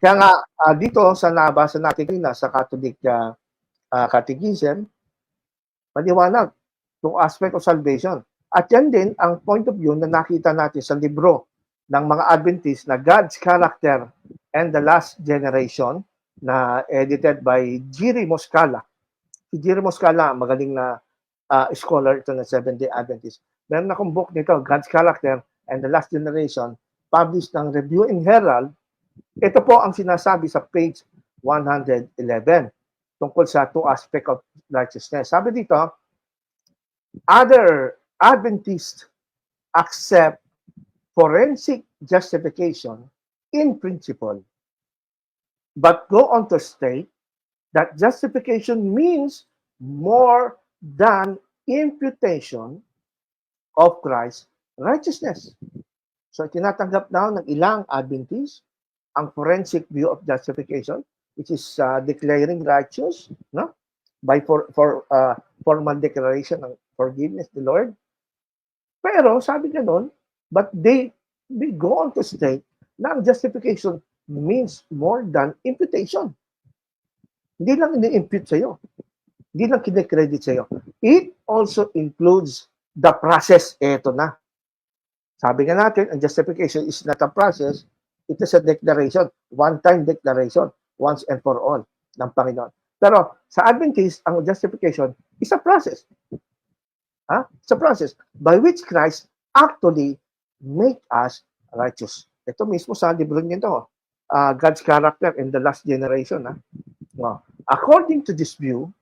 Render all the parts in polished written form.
Kaya nga, dito sa nabasa natin kanina sa Catholic Catechism, maliwanag yung aspect of salvation. At yan din ang point of view na nakita natin sa libro ng mga Adventist na God's Character and the Last Generation na edited by Jiri Moscala. Si Jiri Moscala, magaling na scholar ito ng Seventh-day Adventist. Meron akong book nito, God's Character and the Last Generation, published ng Review and Herald. Ito po ang sinasabi sa page 111 tungkol sa two aspects of righteousness. Sabi dito, other Adventists accept forensic justification in principle, but go on to state that justification means more than imputation of Christ's righteousness. So tinatanggap daw ng ilang Adventists ang forensic view of justification, which is declaring righteous, no, by formal declaration ng forgiveness the Lord. Pero sabi nga nun, but they go on to state na ang justification means more than imputation. Hindi lang ini-impute sa'yo. Hindi lang kine-credit sa'yo. It also includes the process. Eto na. Sabi nga natin, ang justification is not a process, it is a declaration, one-time declaration, once and for all ng Panginoon. Pero sa Adventist, ang justification is a process. It's a process by which Christ actually make us righteous. Ito mismo sa libro niya ito, God's Character in the Last Generation. Well, according to this view,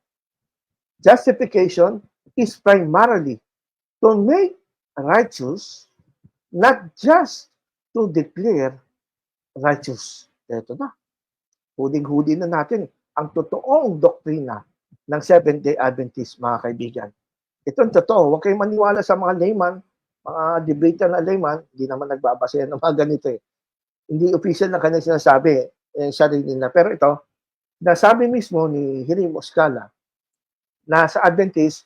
justification is primarily to make righteous, not just to declare righteous. Ito na. Huling-huli na natin ang totoong doktrina ng Seventh-day Adventist, mga kaibigan. Ito ang totoo. Huwag kayong maniwala sa mga layman, mga debater na layman, hindi naman nagbabasa yan ng mga ganito eh. Hindi official na kanyang sinasabi, sarili nila. Pero ito, nasabi mismo ni Jiri Moscala na sa Adventist,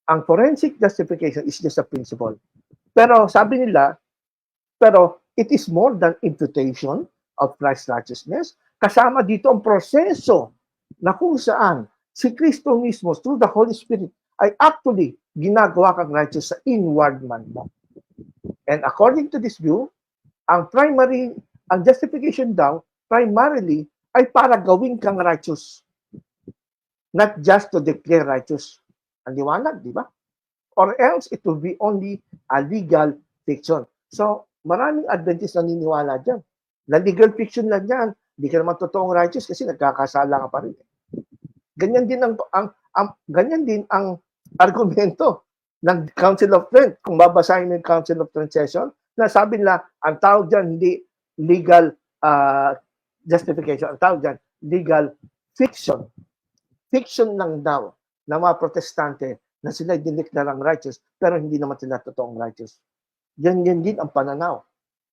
ang forensic justification is just a principle. Pero sabi nila, pero it is more than imputation of Christ's righteousness. Kasama dito ang proseso na kung saan si Kristo mismo through the Holy Spirit ay actually ginagawa kang righteous sa inward man mo. And according to this view, ang justification daw, primarily, ay para gawin kang righteous. Not just to declare righteous. Ang liwanag, di ba? Or else, it will be only a legal fiction. So, maraming Adventists naniniwala dyan. Na legal fiction lang yan. Hindi ka naman totoong righteous kasi nagkakasala ka pa rin. Ganyan din ang argumento ng Council of Trent. Kung babasahin mo yung Council of Trent session, na sabi nila, ang tawag dyan hindi legal justification. Ang tawag dyan, legal fiction. Fiction lang daw ng mga protestante na sila dineklarang righteous, pero hindi naman sila totoong righteous. Yan din ang pananaw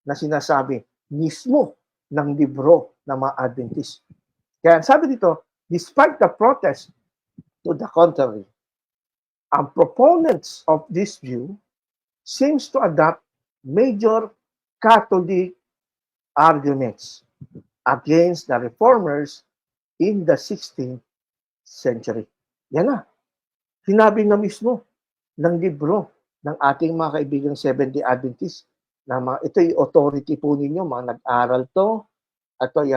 na sinasabi mismo ng libro ng mga Adventist. Kaya sabi dito, despite the protest to the contrary, ang proponents of this view seems to adopt major Catholic arguments against the reformers in the 16th century. Yan na. Sinabi na mismo ng libro ng ating mga kaibigang Seventh-day Adventist na ito'y authority po ninyo, mga nag-aral to, at ito'y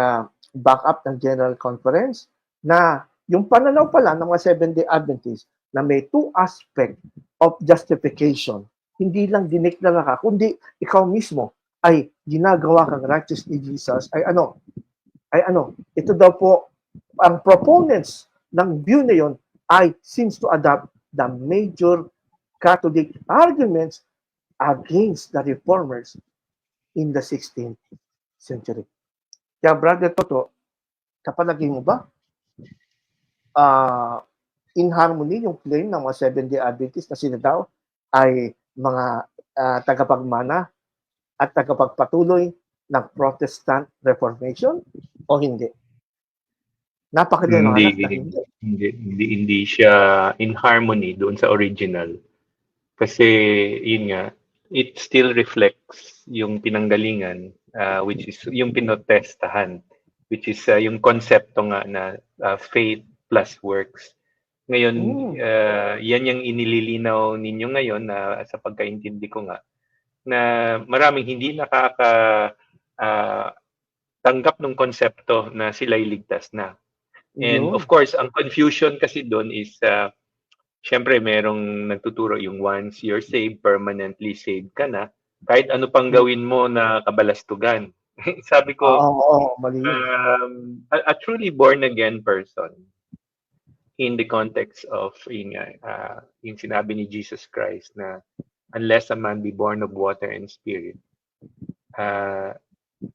backup ng General Conference, na yung pananaw pala ng mga Seventh-day Adventist na may two aspect of justification, hindi lang dineklara ka, kundi ikaw mismo ay ginagawa kang righteous ni Jesus, ay ano, ito daw po, ang proponents ng view na yon ay seems to adopt the major Catholic arguments against the reformers in the 16th century. Kaya Brother Toto, kapalagay mo ba in harmony yung claim ng mga Seventh-day Adventists na sila daw ay mga tagapagmana at tagapagpatuloy ng Protestant Reformation o hindi? Hindi siya in harmony doon sa original. Kasi yun nga, it still reflects yung pinanggalingan, which is yung pinotestahan which is yung konsepto nga na faith plus works. Ngayon, yan yung inililinaw ninyo ngayon na sa pagkaintindi ko nga, na maraming hindi tanggap ng konsepto na sila'y ligtas na. And of course, ang confusion kasi doon is, syempre merong nagtuturo yung once you're saved, permanently saved ka na, kahit ano pang gawin mo na kabalastugan. Sabi ko, mali yun. A truly born again person, in the context of yung sinabi ni Jesus Christ na unless a man be born of water and spirit,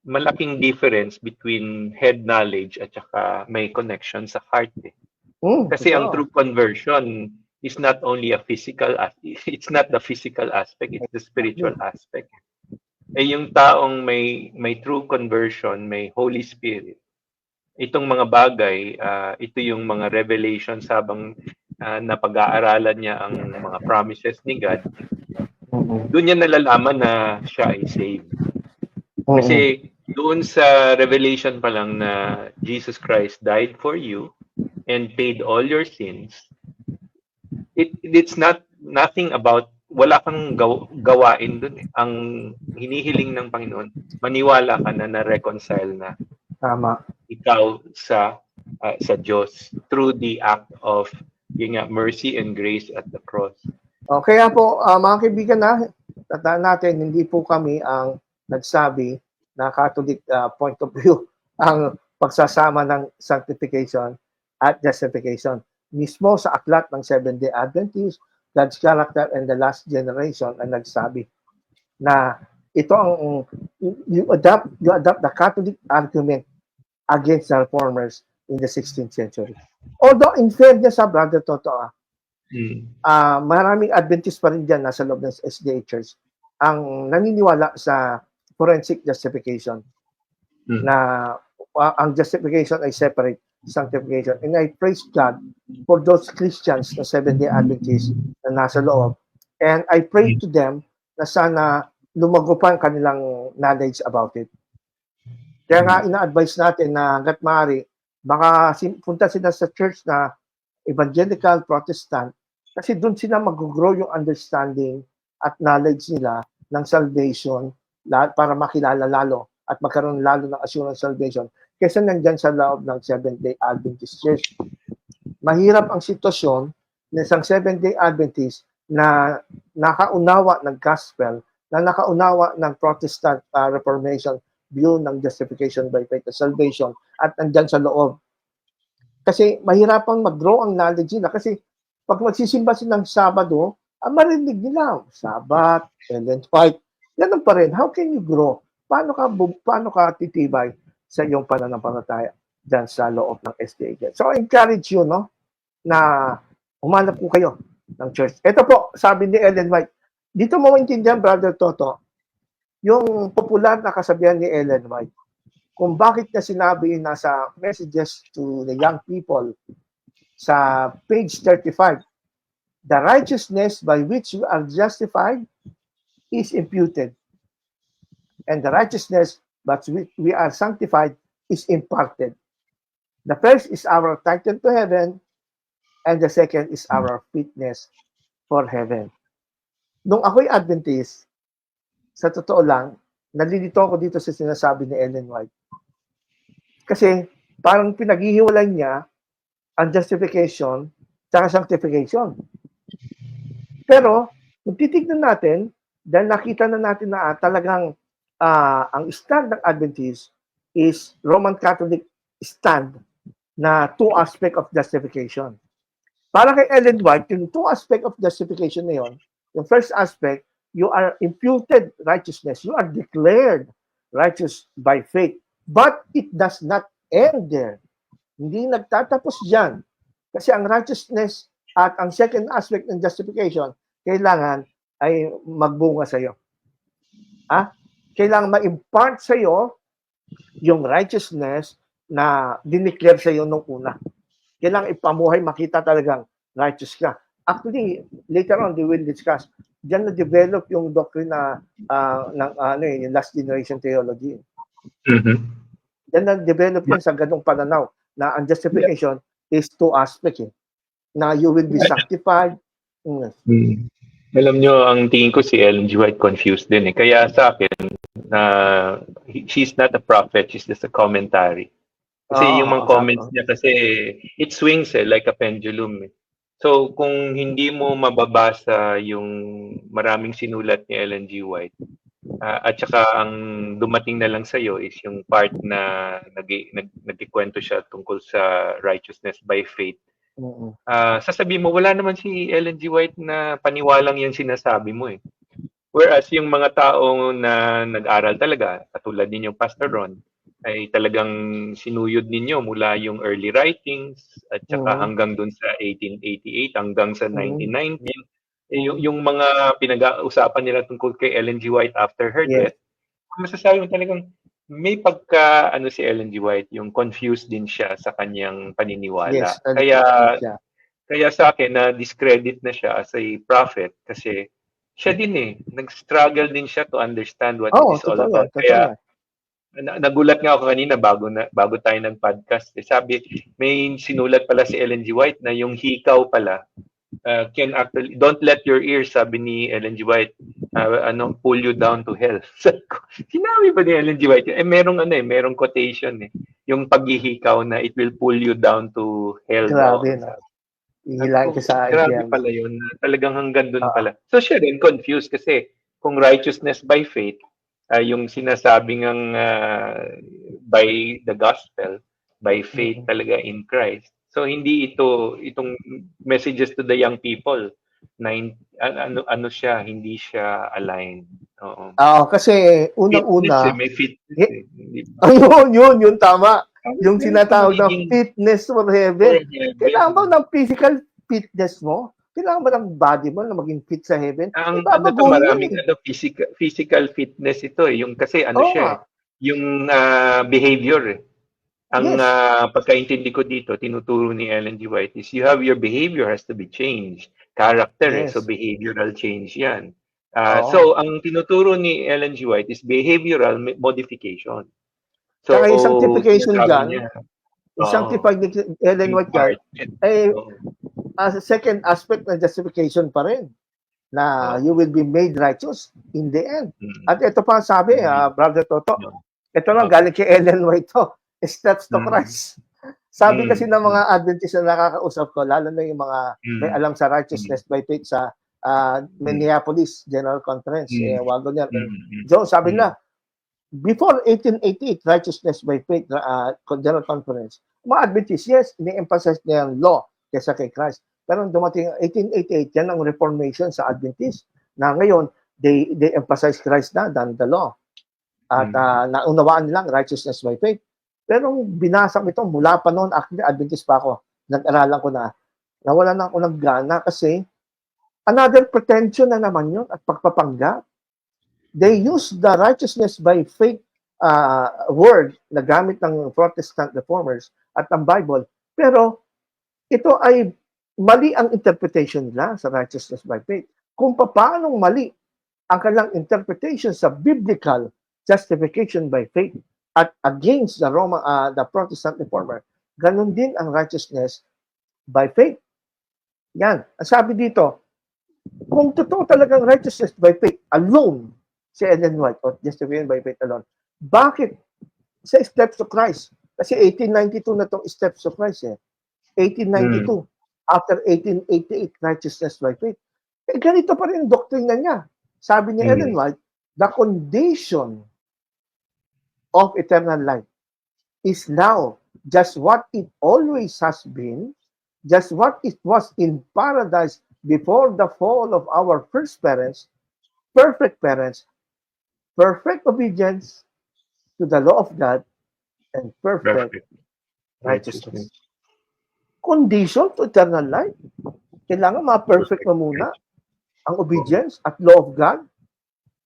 malaking difference between head knowledge at saka may connection sa heart. Kasi ang true conversion is not only it's not the physical aspect, it's the spiritual aspect. Yung taong may true conversion, may Holy Spirit, itong mga bagay, ito yung mga revelations habang napag-aaralan niya ang mga promises ni God, doon niya nalalaman na siya ay saved. Kasi doon sa revelation pa lang na Jesus Christ died for you and paid all your sins, it's nothing about, wala kang gawain doon. Ang hinihiling ng Panginoon, maniwala ka na na-reconcile na. Tama. Ikaw sa Diyos through the act of mercy and grace at the cross. Kaya po, mga kaibigan, tandaan natin, hindi po kami ang nagsabi na Catholic point of view ang pagsasama ng sanctification at justification. Mismo sa aklat ng Seventh-day Adventist, God's Character and the Last Generation ang nagsabi na ito ang you adopt the Catholic argument against the reformers in the 16th century. Although in fairness sa Brother Toto, maraming Adventist pa rin dyan nasa loob ng SDA Church ang naniniwala sa forensic justification na ang justification ay separate sanctification. And I praise God for those Christians na Seventh-day Adventists na nasa loob. And I pray to them na sana lumago pa ang kanilang knowledge about it. Kaya nga ina-advise natin na hanggat maaari, baka punta sila sa church na evangelical, Protestant, kasi doon sila mag-grow yung understanding at knowledge nila ng salvation para makilala lalo at magkaroon lalo ng assurance salvation kaysa nandyan sa loob ng Seventh-day Adventist Church. Mahirap ang sitwasyon ng isang Seventh-day Adventist na nakaunawa ng gospel, na nakaunawa ng Protestant Reformation view ng justification by faith and salvation at nandyan sa loob. Kasi mahirapang mag-grow ang knowledge nila kasi pag magsisimba sila ng Sabado, marinig nila, Sabat, Ellen White, ganun pa rin. How can you grow? Paano ka titibay sa iyong pananampalataya dyan sa loob ng SDA? So, I encourage you, na humanap po kayo ng church. Ito po, sabi ni Ellen White, dito mo maintindihan, Brother Toto, yung popular na kasabihan ni Ellen White, kung bakit niya sinabi nasa messages to the young people sa page 35, the righteousness by which we are justified is imputed. And the righteousness by which we are sanctified is imparted. The first is our title to heaven, and the second is our fitness for heaven. Nung ako'y Adventist, sa totoo lang, nalilito ako dito sa sinasabi ni Ellen White. Kasi parang pinaghihiwalay niya ang justification at sanctification. Pero, kung titignan natin, dahil nakita na natin na talagang ang stand ng Adventist is Roman Catholic stand na two aspect of justification. Para kay Ellen White, yung two aspect of justification na yun, yung first aspect, you are imputed righteousness. You are declared righteous by faith. But it does not end there. Hindi nagtatapos dyan. Kasi ang righteousness at ang second aspect ng justification, kailangan ay magbunga sa iyo. Kailangan ma-impart sa iyo yung righteousness na dineclare sa iyo nung una. Kailangan ipamuhay, makita talagang righteous ka. Actually, later on, they will discuss. Diyan na-develop yung doctrine na yung last generation theology. Yan na-develop yan sa ganong pananaw na ang justification is two aspects na you will be sanctified. Alam nyo, ang tingin ko si Ellen G. White confused din eh. Kaya sa akin, she's not a prophet, she's just a commentary. Kasi yung mga comments niya kasi, it swings like a pendulum. So, kung hindi mo mababasa yung maraming sinulat ni Ellen G. White, at saka ang dumating na lang sa'yo is yung part na nagkikwento siya tungkol sa righteousness by faith, sasabihin mo, wala naman si Ellen G. White na paniwalang yung sinasabi mo eh. Whereas yung mga tao na nag-aral talaga, katulad ninyong Pastor Ron, ay talagang sinuyod ninyo mula yung early writings at saka hanggang dun sa 1888 hanggang sa 1919. Yung mga pinag-uusapan nila tungkol kay Ellen G. White after her death, masasabi mo talagang may pagka si Ellen G. White, yung confused din siya sa kanyang paniniwala. Kaya sa akin na discredit na siya as a prophet kasi siya din nag-struggle din siya to understand what it is all about. Kaya nagulat nga ako kanina bago tayo nag-podcast. Sabi, may sinulat pala si Ellen G. White na yung hikaw pala can actually, don't let your ears, sabi ni Ellen G. White, pull you down to hell. Sinabi ba ni Ellen G. White? Merong quotation yung paghihikaw na it will pull you down to hell. Grabe, no? Ihilang ka sa grabe pala yun. Talagang hanggang dun pala. So siya rin confused kasi kung righteousness by faith, yung sinasabing by the gospel, by faith talaga in Christ. So hindi itong messages to the young people na siya, hindi siya aligned. Kasi unang-una may fitness yun tama. Yung sinatawag na fitness for heaven. Kailangan ba ng physical fitness mo? Kailangan ba ng body mo na maging fit sa heaven? Maraming physical fitness ito yung kasi siya yung behavior Ang pagkaintindi ko dito, tinuturo ni Ellen G. White is your behavior has to be changed. Character, so behavioral change yan. So, ang tinuturo ni Ellen G. White is behavioral modification. So, yung sanctification dyan, yung sanctified ni Ellen White dyan, second aspect ng justification pa rin, na you will be made righteous in the end. At ito pa sabi, Brother Toto, ito lang galing kay Ellen White to, steps to Christ. Sabi kasi ng mga Adventist na nakakausap ko, lalo na yung mga may alam sa righteousness by faith sa Minneapolis General Conference, Wagner and Jones, sabi na, before 1888, righteousness by faith General Conference, mga Adventist, yes, ini-emphasize niya yung law kaysa kay Christ. Pero dumating 1888, yan ang reformation sa Adventist, na ngayon, they emphasize Christ na than the law. At naunawaan nilang righteousness by faith. Pero binasa ko ito mula pa noon, actually Adventist pa ako, nag-aralan ko na, nawala na ako ng gana kasi another pretension na naman yun at pagpapanggap. They use the righteousness by faith word na gamit ng Protestant reformers at ang Bible, pero ito ay mali ang interpretation nila sa righteousness by faith. Kung paanong mali ang kanilang interpretation sa biblical justification by faith at against the Protestant reformer, ganun din ang righteousness by faith. Yan. Ang sabi dito, kung totoo talagang righteousness by faith alone, si Ellen White, or justification by faith alone, bakit sa steps of Christ? Kasi 1892 na itong steps of Christ 1892. After 1888, righteousness by faith. Ganito pa rin ang doktrina niya. Sabi ni Ellen White, the condition of eternal life is now just what it always has been, just what it was in paradise before the fall of our first parents, perfect obedience to the law of God, and perfect righteousness. Condition to eternal life. Kailangan ma-perfect mo muna ang obedience at law of God.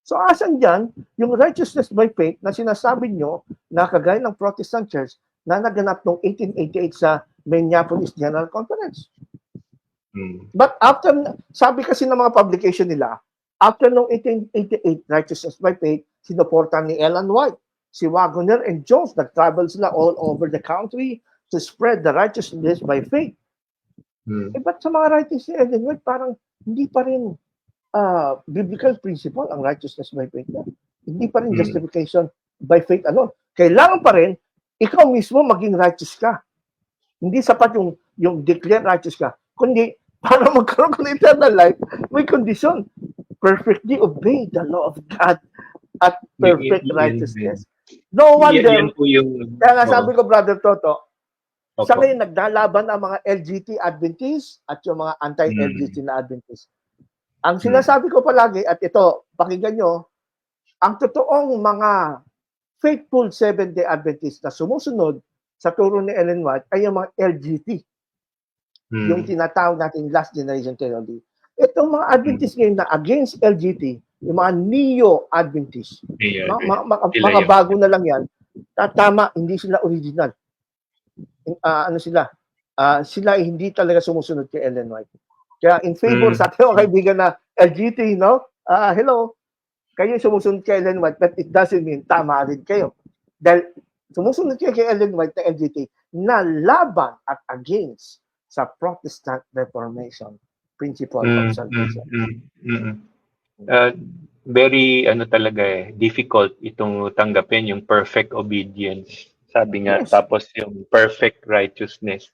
So, asan dyan yung righteousness by faith na sinasabi nyo na kagaya ng Protestant Church na naganap noong 1888 sa Minneapolis General Conference. But after, sabi kasi ng mga publication nila, after noong 1888 righteousness by faith, sinuportan ni Ellen White. si Waggoner and Jones, nag-travel sila all over the country to spread the righteousness by faith. Eh, ba't sa mga writings ni Ellen White, parang hindi pa rin biblical principle ang righteousness by faith na. Hindi pa rin justification by faith alone. Kailangan pa rin, ikaw mismo maging righteous ka. Hindi sapat yung declare righteous ka. Kundi, para magkaroon ng eternal life, may condition. Perfectly obey the law of God at perfect righteousness. No wonder, kaya nga sabi ko, Brother Toto, sa ngayon naglalaban ang mga LGBT Adventists at yung mga anti-LGBT na Adventists. Ang sinasabi ko palagi, at ito, pakinggan nyo, ang totoong mga faithful Seventh-day Adventists na sumusunod sa turo ni Ellen White ay yung mga LGBT. Yung tinatawag natin last generation theology. Itong mga Adventists ngayon na against LGBT, yung mga neo-Adventists, mga bago na lang yan, tama, hindi sila original. Sila hindi talaga sumusunod kay Ellen White. Kaya in favor sa ating mga kaibigan na LGBT, no? Hello, kayo sumusunod kay Ellen White, but it doesn't mean tama rin kayo. Dahil sumusunod kayo kay Ellen White na LGBT na laban at against sa Protestant Reformation principle of salvation. Very talaga difficult itong tanggapin yung perfect obedience. Sabi nga, tapos yung perfect righteousness.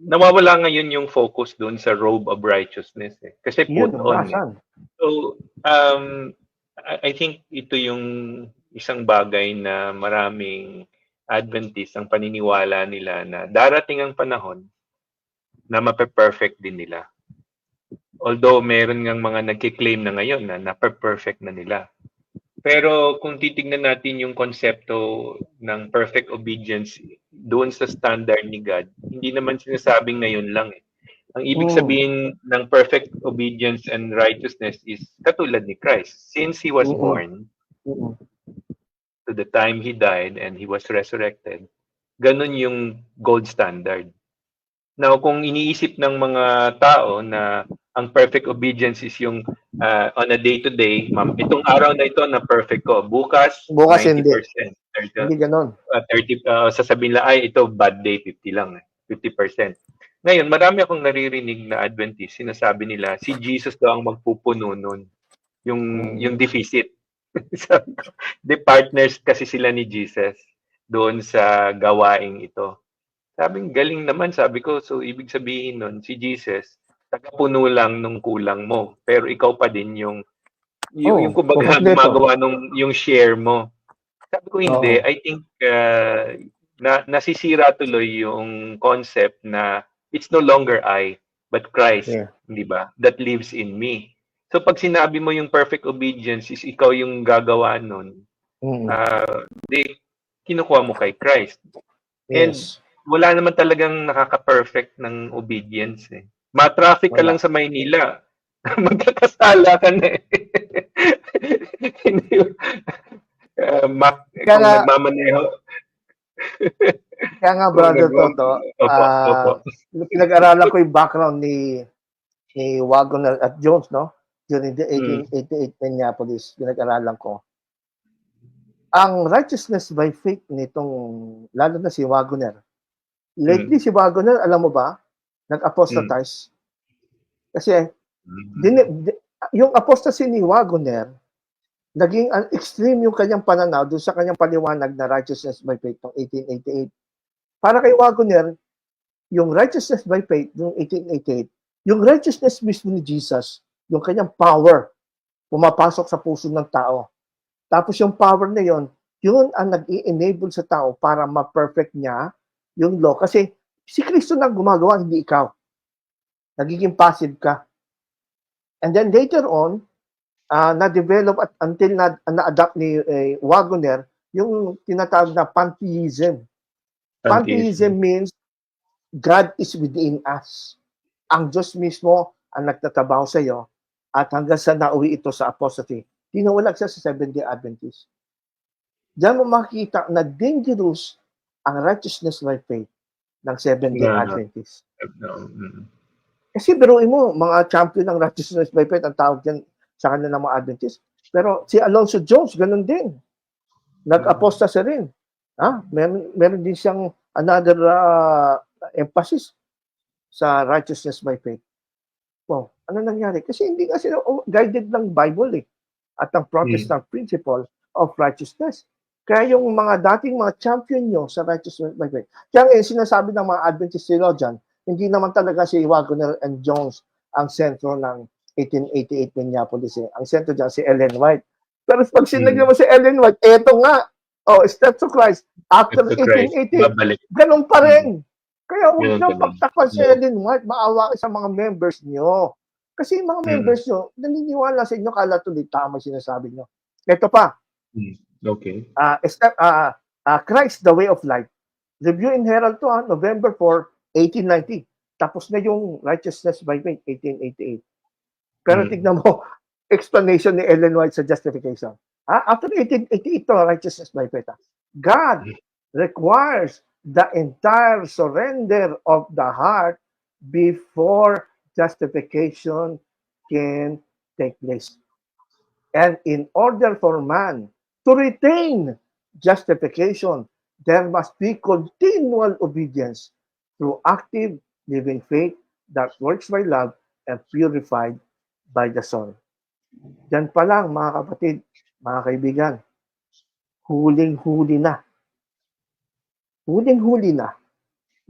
Nawawala ngayon yung focus doon sa robe of righteousness. Kasi put on. So, I think ito yung isang bagay na maraming Adventists ang paniniwala nila na darating ang panahon na mape-perfect din nila. Although meron ngang mga nagki-claim na ngayon na nape-perfect na nila. Pero kung titignan natin yung konsepto ng perfect obedience doon sa standard ni God, hindi naman sinasabing ngayon lang eh. Ang ibig sabihin ng perfect obedience and righteousness is katulad ni Christ. Since He was born, to the time He died and He was resurrected, ganun yung gold standard. Now, kung iniisip ng mga tao na ang perfect obedience is yung on a day-to-day, itong araw na ito na perfect ko, bukas 90%. Hindi ganun. 30, sasabihin lang, ay ito bad day, 50 lang, 50%. Ngayon, marami akong naririnig na Adventist, sinasabi nila, si Jesus daw ang magpupuno nun, yung deficit. The partners kasi sila ni Jesus doon sa gawaing ito. Sabing galing naman, sabi ko, so ibig sabihin nun, si Jesus, tagapuno lang nung kulang mo, pero ikaw pa din yung kumbaga gumagawa nung yung share mo. Sabi ko hindi, I think nasisira tuloy yung concept na it's no longer I, but Christ, di ba? That lives in me. So pag sinabi mo yung perfect obedience is ikaw yung gagawa nun, kinukuha mo kay Christ. And wala naman talagang nakaka-perfect ng obedience eh. Ma-traffic ka lang sa Maynila, magkakasala ka na eh. Kung nagmamaneho. Kaya nga, Brother Toto, pinag-aralan ko yung background ni Waggoner at Jones, no? During the 1888 Minneapolis, pinag-aralan ko. Ang righteousness by faith nitong, lalo na si Waggoner. Lately, si Waggoner, alam mo ba, nag-apostatize. Kasi, yung apostasy ni Waggoner, naging extreme yung kanyang pananaw doon sa kanyang paliwanag na righteousness by faith noong 1888. Para kay Waggoner, yung righteousness by faith noong 1888, yung righteousness mismo ni Jesus, yung kanyang power, pumapasok sa puso ng tao. Tapos yung power na yon, yun ang nag-i-enable sa tao para ma-perfect niya yung law. Kasi si Kristo na gumagawa, hindi ikaw. Nagiging passive ka. And then later on, na-develop at until na-adapt ni Waggoner yung tinatawag na pantheism. Pantheism means God is within us. Ang Diyos mismo ang nagtatabaho sa iyo at hanggang sa nauwi ito sa apostasy, tinawalag siya sa Seventh-day Adventist. Diyan mo makikita na dangerous ang righteousness by faith ng Seventh-day Adventist. Kasi biruin mo, mga champion ng righteousness by faith ang tawag dyan sa kanila ng mga Adventist. Pero si Alonzo Jones, ganun din. Nag-apostasy rin. Meron din siyang another emphasis sa righteousness by faith. Wow, ano nangyari? Kasi hindi nga sila guided ng Bible eh. At ang Protestant principle of righteousness. Kaya yung mga dating mga champion nyo sa righteousness by faith. Kaya ngayon sinasabi ng mga Adventist theologian, hindi naman talaga si Wagner and Jones ang sentro ng 1888 Minneapolis. Ang sentro dyan si Ellen White. Pero pag sinagyan mo si Ellen White, eto nga, Steps to Christ, after 1888, ganun pa rin. Kaya huwag nyo pagtakpan si Ellen White, maawa sa mga members nyo. Kasi yung mga members nyo, naniniwala sa inyo, kala tuloy tama sinasabi nyo. Ito pa. Okay. Christ, the Way of Life. Review in Herald to, November 4, 1890. Tapos na yung Righteousness by Faith, 1888. Pero tignan mo, explanation ni Ellen White sa justification. After 1888, Righteousness by Faith. God requires the entire surrender of the heart before justification can take place. And in order for man to retain justification, there must be continual obedience through active living faith that works by love and purified by the soul. Yan pa lang, mga kapatid, mga kaibigan, huling-huli na. Huling-huli na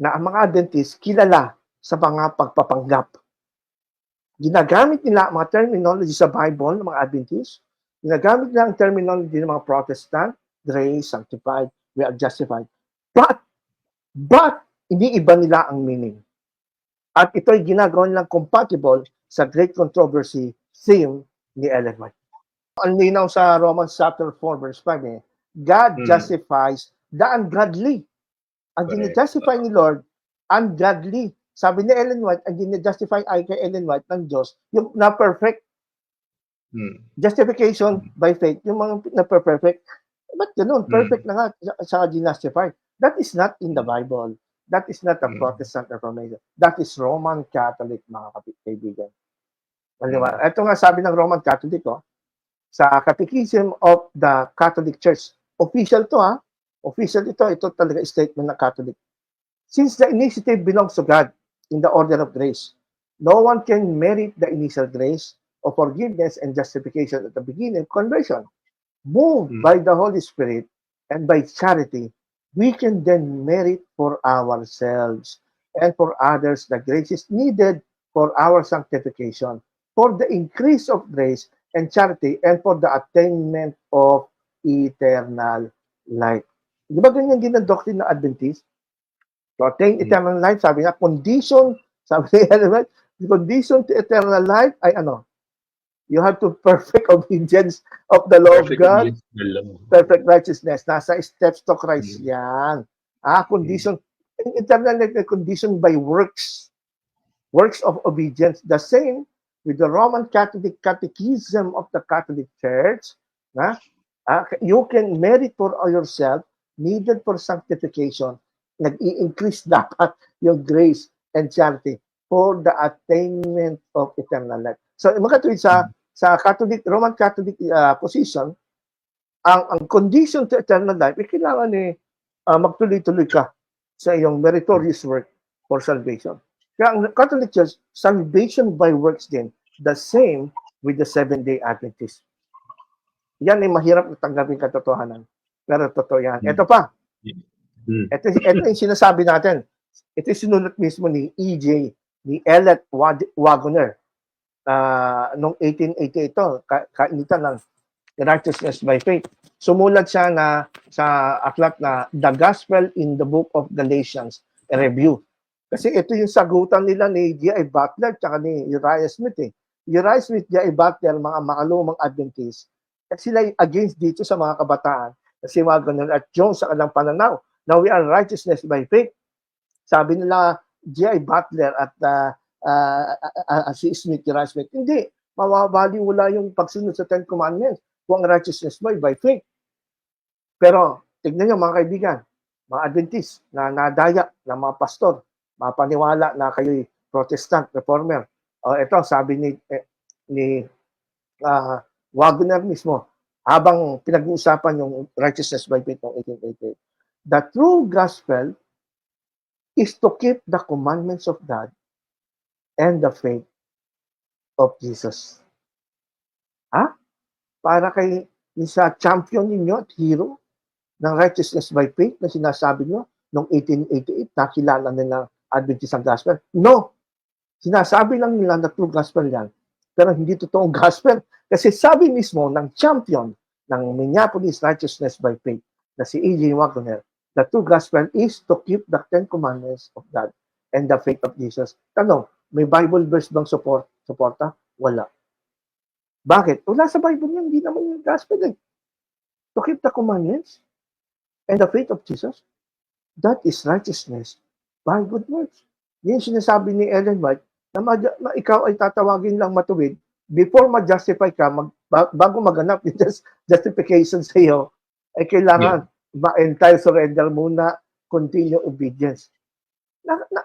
ang mga Adventists kilala sa mga pagpapanggap. Ginagamit nila ang mga terminology sa Bible ng mga Adventists. Ginagamit nila ang terminology ng mga Protestant, grace, sanctified, we are justified. But, iniiba nila ang meaning. At ito'y ginagawa nilang compatible sa great controversy theme ni Ellen White. Ang linaw sa Romans chapter 4 verse 5 God justifies the ungodly. Ang ginijustify ni Lord, ungodly. Sabi ni Ellen White, ang ginijustify ay kay Ellen White ng Diyos, yung na-perfect. Justification by faith, yung mga na-perfect. Ba't ganun? Perfect na nga sa ginustify. That is not in the Bible. That is not a Protestant Reformation. That is Roman Catholic, mga kaibigan. Ito nga sabi ng Roman Catholic, sa Catechism of the Catholic Church. Official to, Official ito talaga statement ng Catholic. Since the initiative belongs to God in the order of grace, no one can merit the initial grace of forgiveness and justification at the beginning of conversion. Moved by the Holy Spirit and by charity, we can then merit for ourselves and for others the graces needed for our sanctification, for the increase of grace and charity, and for the attainment of eternal life. Di ba ganyan din ang doctrine ng Adventist? To attain eternal life, sabi nga, condition, sabi nga, the condition to eternal life ay ano? You have to perfect obedience of the law of God, perfect righteousness. Nasa steps to Christ yan. Condition, eternal life ay condition by works. Works of obedience. The same with the Roman Catholic Catechism of the Catholic Church. You can merit for yourself, needed for sanctification. Nag-i-increase dapat yung grace and charity for the attainment of eternal life. So, mga tuwid sa Catholic, Roman Catholic position, ang condition to eternal life, kailangan magtuloy-tuloy ka sa iyong meritorious work for salvation. Kaya ang Catholic Church, salvation by works din, the same with the Seventh-day Adventist. Yan ay mahirap na tanggapin katotohanan. Pero totoo yan. Ito pa. Ito yung sinasabi natin. Ito yung sinulat mismo ni ni Elliot Wagner. Noong 1888 ito, kainitan ng Righteousness by Faith. Sumulat siya sa aklat na The Gospel in the Book of Galatians, a Review. Kasi ito yung sagutan nila ni J.I. Butler at ni Uriah Smith. Uriah Smith, J.I. Butler, mga makalumang Adventist, at sila against dito sa mga kabataan na si Wagner at Jones sa kanilang pananaw. Now we are righteousness by faith. Sabi nila J.I. Butler at si Smith, Uriah Smith, hindi. Mawawaliwala yung pagsunod sa Ten Commandments kung ang righteousness by faith. Pero, tignan nyo mga kaibigan, mga Adventist na nadaya ng mga pastor, mapaniwala na kayo'y Protestant, Reformer. Ito, sabi ni Wagner mismo, habang pinag-uusapan yung righteousness by faith ng 1888, the true gospel is to keep the commandments of God and the faith of Jesus. Ha? Para kay sa champion ninyo at hero ng righteousness by faith na sinasabi nyo noong 1888, nakilala nila Adventist ang gospel. No! Sinasabi lang nila na true gospel yan. Pero hindi totoong gospel. Kasi sabi mismo ng champion ng Minneapolis Righteousness by Faith na si E.J. Waggoner, the true gospel is to keep the 10 commandments of God and the faith of Jesus. Tanong, may Bible verse bang suporta? Wala. Bakit? Wala sa Bible yan. Hindi naman yung gospel eh. To keep the commandments and the faith of Jesus, that is righteousness by good works. Yan sinasabi ni Ellen White na ikaw ay tatawagin lang matuwid before ma-justify ka, bago maganap yung justification sa iyo, ay kailangan ma-entire surrender muna, continue obedience.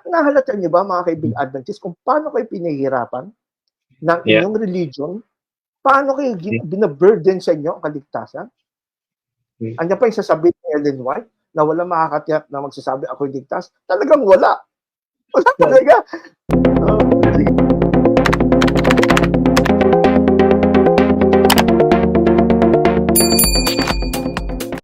Nahalata niyo ba, mga kaibigan Adventist, kung paano kayo pinahihirapan ng inyong religion, paano kayo binaburden sa inyo ang kaligtasan? Andiyan pa yung sasabihin ni Ellen White na wala makakatiyak na magsasabi ako'y ligtas. Talagang wala. Wala talaga.